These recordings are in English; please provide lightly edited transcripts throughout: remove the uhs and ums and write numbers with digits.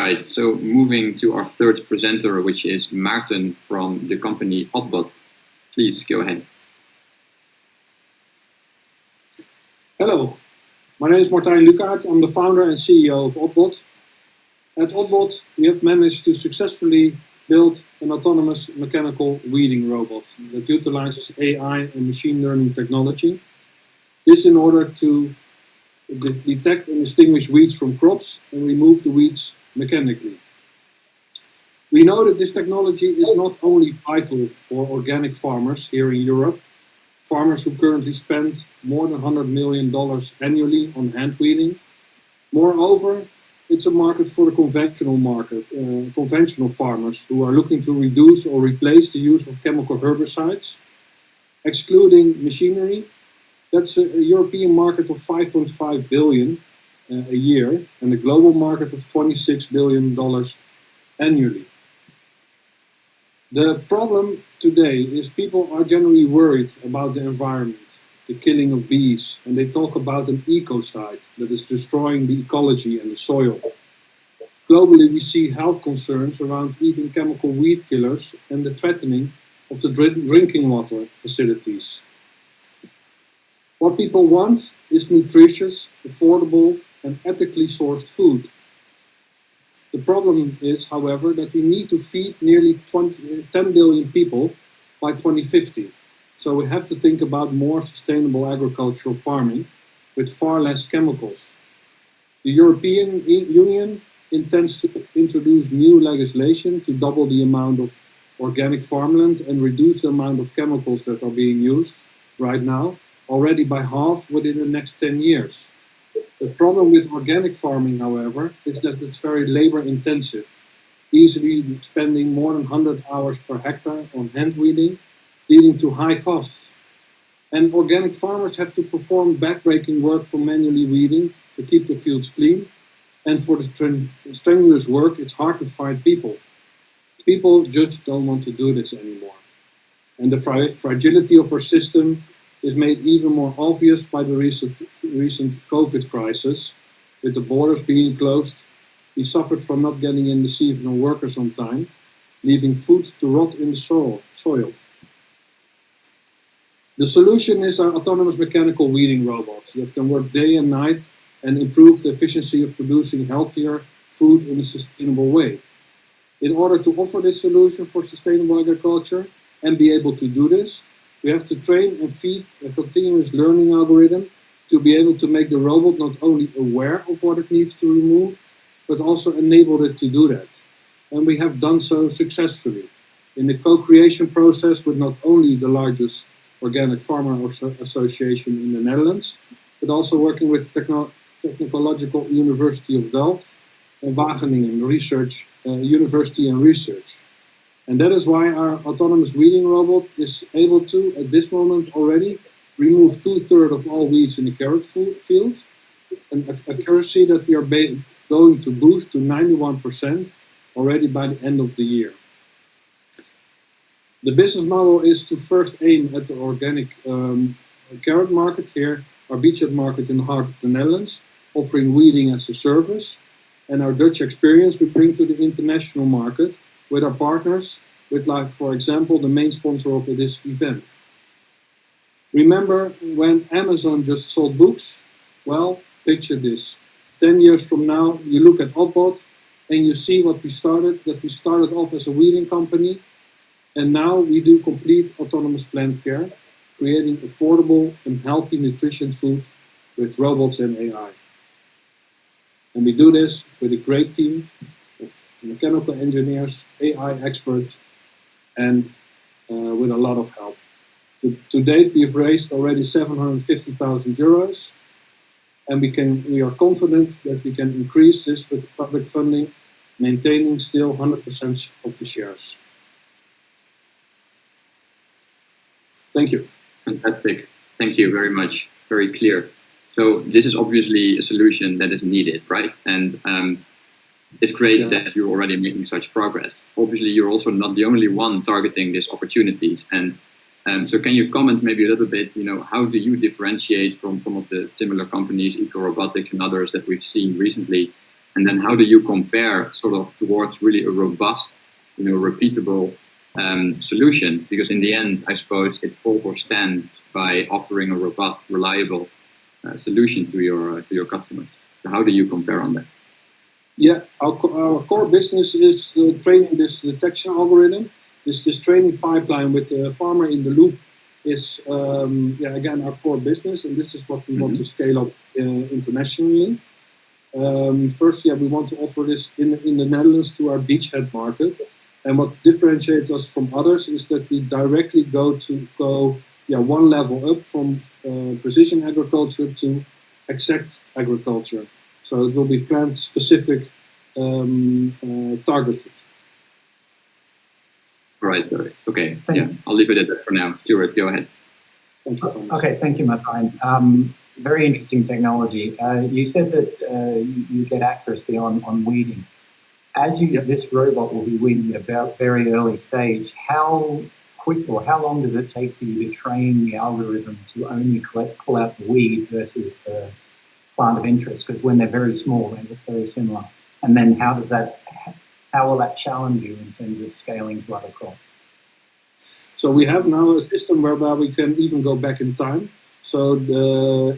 Right, so moving to our third presenter, which is Maarten from the company Odd.Bot. Please go ahead. Hello, my name is Martijn Lukaert. I'm the founder and CEO of Odd.Bot. At Odd.Bot, we have managed to successfully build an autonomous mechanical weeding robot that utilizes AI and machine learning technology. This in order to detect and distinguish weeds from crops and remove the weeds mechanically. We know that this technology is not only vital for organic farmers here in Europe, farmers who currently spend more than $100 million annually on hand weeding. Moreover, it's a market for the conventional farmers who are looking to reduce or replace the use of chemical herbicides. Excluding machinery, that's a European market of 5.5 billion a year and a global market of $26 billion annually. The problem today is people are generally worried about the environment, the killing of bees, and they talk about an ecocide that is destroying the ecology and the soil. Globally, we see health concerns around eating chemical weed killers and the threatening of the drinking water facilities. What people want is nutritious, affordable, and ethically sourced food. The problem is, however, that we need to feed nearly 10 billion people by 2050. So we have to think about more sustainable agricultural farming with far less chemicals. The European Union intends to introduce new legislation to double the amount of organic farmland and reduce the amount of chemicals that are being used right now, already by half within the next 10 years. The problem with organic farming, however, is that it's very labor intensive, easily spending more than 100 hours per hectare on hand weeding, leading to high costs. And organic farmers have to perform backbreaking work for manually weeding to keep the fields clean. And for the strenuous work, it's hard to find people. People just don't want to do this anymore. And the fragility of our system is made even more obvious by the recent COVID crisis, with the borders being closed. We suffered from not getting in the seasonal workers on time, leaving food to rot in the soil. The solution is our autonomous mechanical weeding robots that can work day and night and improve the efficiency of producing healthier food in a sustainable way. In order to offer this solution for sustainable agriculture and be able to do this, we have to train and feed a continuous learning algorithm to be able to make the robot not only aware of what it needs to remove, but also enable it to do that. And we have done so successfully in the co-creation process with not only the largest organic farmer association in the Netherlands, but also working with the Technological University of Delft and Wageningen University and Research. And that is why our autonomous weeding robot is able to, at this moment already, remove 2/3 of all weeds in the carrot field, an accuracy that we are going to boost to 91% already by the end of the year. The business model is to first aim at the organic carrot market here, our beachhead market in the heart of the Netherlands, offering weeding as a service, and our Dutch experience we bring to the international market with our partners, with, like, for example, the main sponsor of this event. Remember when Amazon just sold books? Well, picture this. 10 years from now, you look at Odd.Bot and you see what we started off as a weeding company, and now we do complete autonomous plant care, creating affordable and healthy nutrition food with robots and AI. And we do this with a great team of mechanical engineers, AI experts, and with a lot of help. To date, we've raised already 750,000 euros, and we are confident that we can increase this with public funding, maintaining still 100% of the shares. Thank you. Fantastic. Thank you very much. Very clear. So this is obviously a solution that is needed, right? And it's great that you're already making such progress. Obviously, you're also not the only one targeting these opportunities. And so can you comment maybe a little bit, how do you differentiate from some of the similar companies, Eco Robotics and others that we've seen recently? And then how do you compare sort of towards really a robust, repeatable solution? Because in the end, I suppose it falls or stands by offering a robust, reliable solution to your customers. So how do you compare on that? Yeah, our core business is training this detection algorithm. This training pipeline with the farmer in the loop is again our core business, and this is what we want to scale up internationally. First, we want to offer this in the Netherlands to our beachhead market. And what differentiates us from others is that we directly go one level up from precision agriculture to exact agriculture. So it will be plant specific, targeted. Right. Okay. I'll leave it at that for now. Stuart, go ahead. Thank you, Thomas. Okay, thank you, Martijn. Very interesting technology. You said that you get accuracy on weeding. As this robot will be weeding at a very early stage, how quick or how long does it take for you to train the algorithm to only pull out the weed versus the plant of interest? Because when they're very small, they look very similar. And then how will that challenge you in terms of scaling to other crops? So we have now a system whereby we can even go back in time. So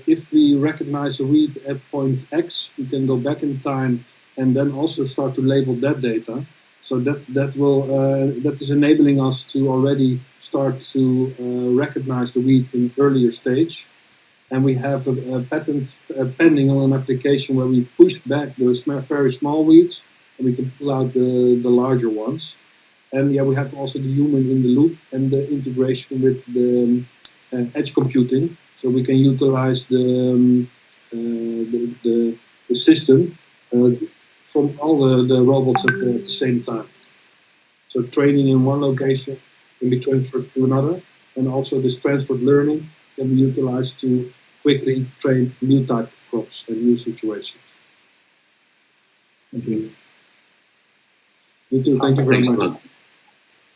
if we recognize a weed at point X, we can go back in time and then also start to label that data. So that is enabling us to already start to recognize the weed in earlier stage. And we have a patent pending on an application where we push back those very small weeds and we can pull out the larger ones. And we have also the human in the loop and the integration with the edge computing, so we can utilize the system from all the robots at the same time. So training in one location can be transferred to another, and also this transferred learning can be utilized to quickly train new type of crops and new situations. Thank you. You too. Thank you very much.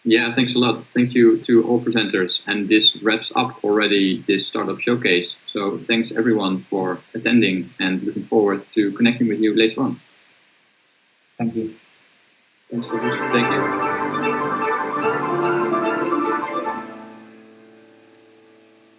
Yeah, thanks a lot. Thank you to all presenters. And this wraps up already this Startup Showcase. So thanks everyone for attending and looking forward to connecting with you later on. Thank you. Thanks, Thomas. Thank you.